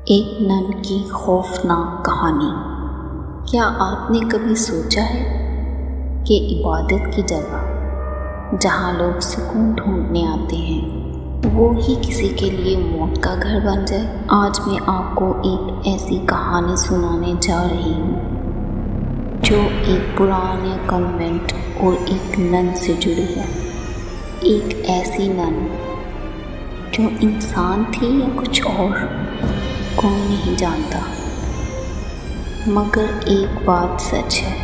ایک نن کی خوفناک کہانی۔ کیا آپ نے کبھی سوچا ہے کہ عبادت کی جگہ جہاں لوگ سکون ڈھونڈنے آتے ہیں وہ ہی کسی کے لیے موت کا گھر بن جائے؟ آج میں آپ کو ایک ایسی کہانی سنانے جا رہی ہوں جو ایک پرانے کنوینٹ اور ایک نن سے جڑی ہے۔ ایک ایسی نن جو انسان تھی یا کچھ اور، کوئی نہیں جانتا، مگر ایک بات سچ ہے،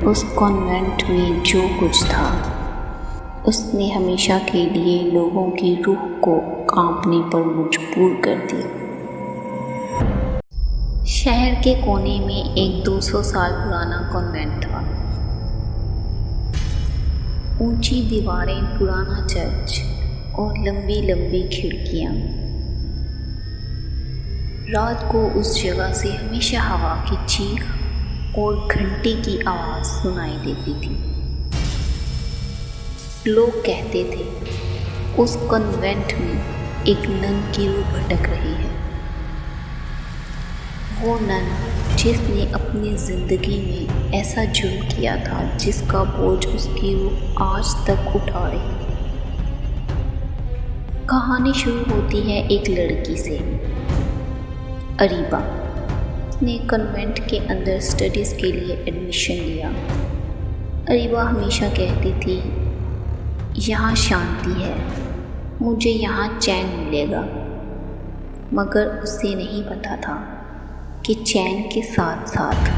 اس کانوینٹ میں جو کچھ تھا اس نے ہمیشہ کے لیے لوگوں کی روح کو کانپنے پر مجبور کر دیا۔ شہر کے کونے میں ایک 200 سال پرانا کانوینٹ تھا۔ اونچی دیواریں، پرانا چرچ اور لمبی لمبی کھڑکیاں۔ رات کو اس جگہ سے ہمیشہ ہوا کی چیخ اور گھنٹی کی آواز سنائی دیتی تھی۔ لوگ کہتے تھے اس کنوینٹ میں ایک نن کی روح بھٹک رہی ہے، وہ نن جس نے اپنی زندگی میں ایسا جرم کیا تھا جس کا بوجھ اس کی روح آج تک اٹھا رہی ہے۔ کہانی شروع ہوتی ہے ایک لڑکی سے، اریبہ نے کنوینٹ کے اندر اسٹڈیز کے لیے ایڈمیشن لیا۔ اریبہ ہمیشہ کہتی تھی یہاں شانتی ہے، مجھے یہاں چین ملے گا، مگر اسے نہیں پتا تھا کہ چین کے ساتھ ساتھ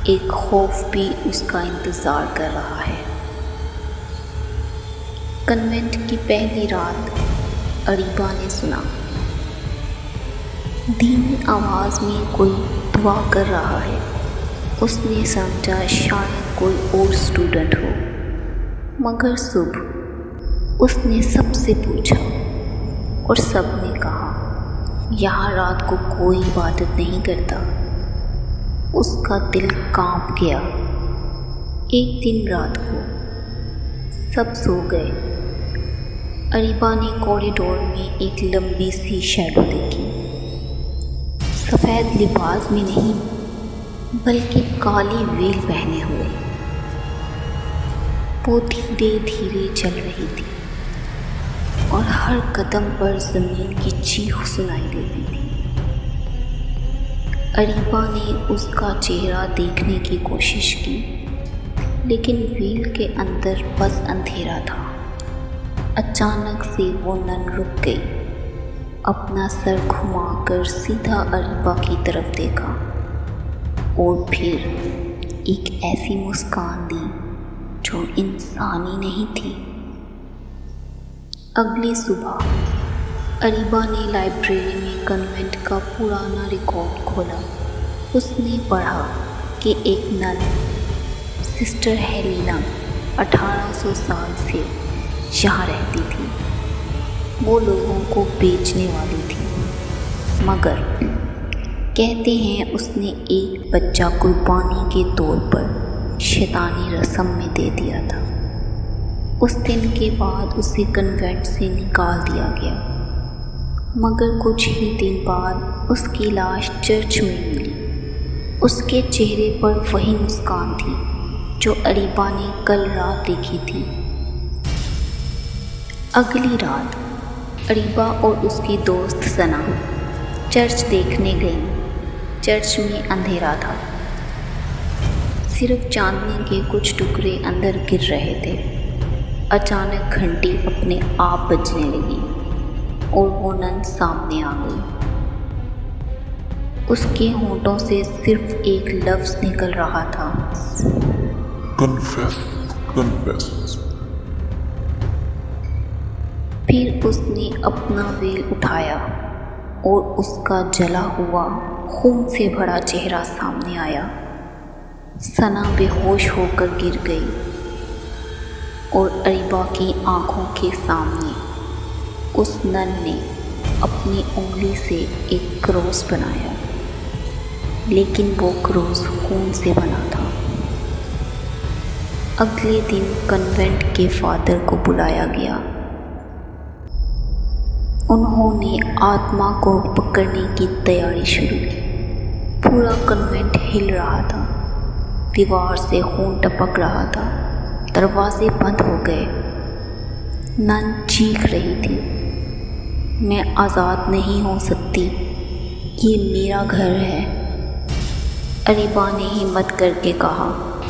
ایک خوف بھی اس کا انتظار کر رہا ہے۔ کنوینٹ کی پہلی رات اریبہ نے سنا، دھیمی آواز میں کوئی دعا کر رہا ہے۔ اس نے سمجھا شاید کوئی اور اسٹوڈنٹ ہو، مگر صبح اس نے سب سے پوچھا اور سب نے کہا یہاں رات کو کوئی عبادت نہیں کرتا۔ اس کا دل کانپ گیا۔ ایک دن رات کو سب سو گئے، اریبہ نے کوریڈور میں ایک لمبی سی شیڈو دیکھی، سفید لباس میں نہیں بلکہ کالی ویل پہنے ہوئے۔ وہ دھیرے دھیرے چل رہی تھی اور ہر قدم پر زمین کی چیخ سنائی دیتی تھی۔ اریبہ نے اس کا چہرہ دیکھنے کی کوشش کی، لیکن ویل کے اندر بس اندھیرا تھا۔ اچانک سے وہ نن رک گئی، اپنا سر گھما کر سیدھا اریبہ کی طرف دیکھا اور پھر ایک ایسی مسکان دی جو انسانی نہیں تھی۔ اگلی صبح اریبہ نے لائبریری میں کنوینٹ کا پرانا ریکارڈ کھولا۔ اس نے پڑھا کہ ایک نن سسٹر ہیلینا 1800 سال سے یہاں رہتی تھی۔ وہ لوگوں کو بیچنے والی تھی، مگر کہتے ہیں اس نے ایک بچہ قربانی کے طور پر شیطانی رسم میں دے دیا تھا۔ اس دن کے بعد اسے کنوینٹ سے نکال دیا گیا، مگر کچھ ہی دن بعد اس کی لاش چرچ میں ملی۔ اس کے چہرے پر وہی مسکان تھی جو اریبہ نے کل رات دیکھی تھی۔ اگلی رات اریبہ اور اس کی دوست ثنا چرچ دیکھنے گئیں۔ چرچ میں اندھیرا تھا، صرف چاندنی کے کچھ ٹکڑے اندر گر رہے تھے۔ اچانک گھنٹی اپنے آپ بجنے لگی اور وہ نن سامنے آ گئی۔ اس کے ہونٹوں سے صرف ایک لفظ نکل رہا تھا، کنفیس، کنفیس۔ پھر اس نے اپنا ویل اٹھایا اور اس کا جلا ہوا خون سے بھرا چہرہ سامنے آیا۔ ثنا بے ہوش ہو کر گر گئی اور اریبہ کی آنکھوں کے سامنے اس نن نے اپنی انگلی سے ایک کراس بنایا، لیکن وہ کراس خون سے بنا تھا۔ اگلے دن کنوینٹ کے فادر کو بلایا گیا۔ انہوں نے آتما کو پکڑنے کی تیاری شروع کی۔ پورا کنوینٹ ہل رہا تھا، دیوار سے خون ٹپک رہا تھا، دروازے بند ہو گئے۔ نن چیخ رہی تھی، میں آزاد نہیں ہو سکتی، یہ میرا گھر ہے۔ اریبا نے ہمت کر کے کہا،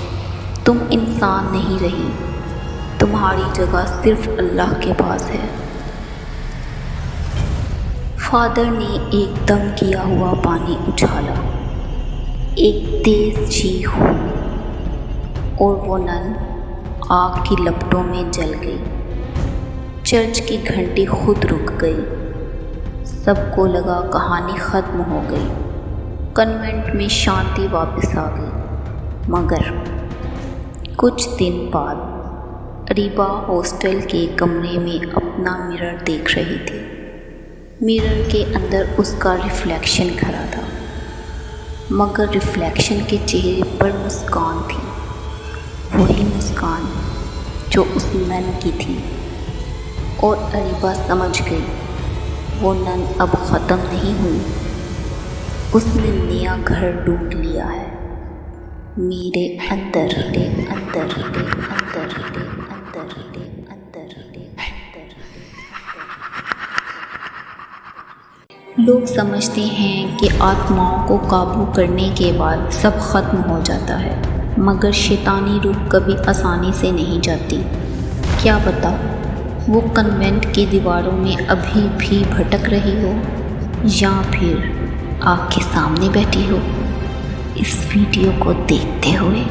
تم انسان نہیں رہی، تمہاری جگہ صرف اللہ کے پاس ہے۔ فادر نے ایک دم کیا ہوا پانی اچھالا، ایک تیز چیخ ہوئی اور وہ نن آگ کی لپٹوں میں جل گئی۔ چرچ کی گھنٹی خود رک گئی، سب کو لگا کہانی ختم ہو گئی، کنوینٹ میں شانتی واپس آ گئی۔ مگر کچھ دن بعد اریبا ہاسٹل کے کمرے میں اپنا مرر دیکھ رہی تھی۔ مرر کے اندر اس کا ریفلیکشن کھڑا تھا، مگر ریفلیکشن کے چہرے پر مسکان تھی، وہی مسکان جو اس نن کی تھی۔ اور اریبا سمجھ گئی وہ نن اب ختم نہیں ہوئی، اس نے نیا گھر ڈھونڈ لیا ہے، میرے اندر، اندر، اندر، اندر، اندر، اندر۔ لوگ سمجھتے ہیں کہ آتماؤں کو قابو کرنے کے بعد سب ختم ہو جاتا ہے، مگر شیطانی روح کبھی آسانی سے نہیں جاتی۔ کیا پتہ وہ کنوینٹ کی دیواروں میں ابھی بھی بھٹک رہی ہو یا پھر آگ کے سامنے بیٹھی ہو۔ اس ویڈیو کو دیکھتے ہوئے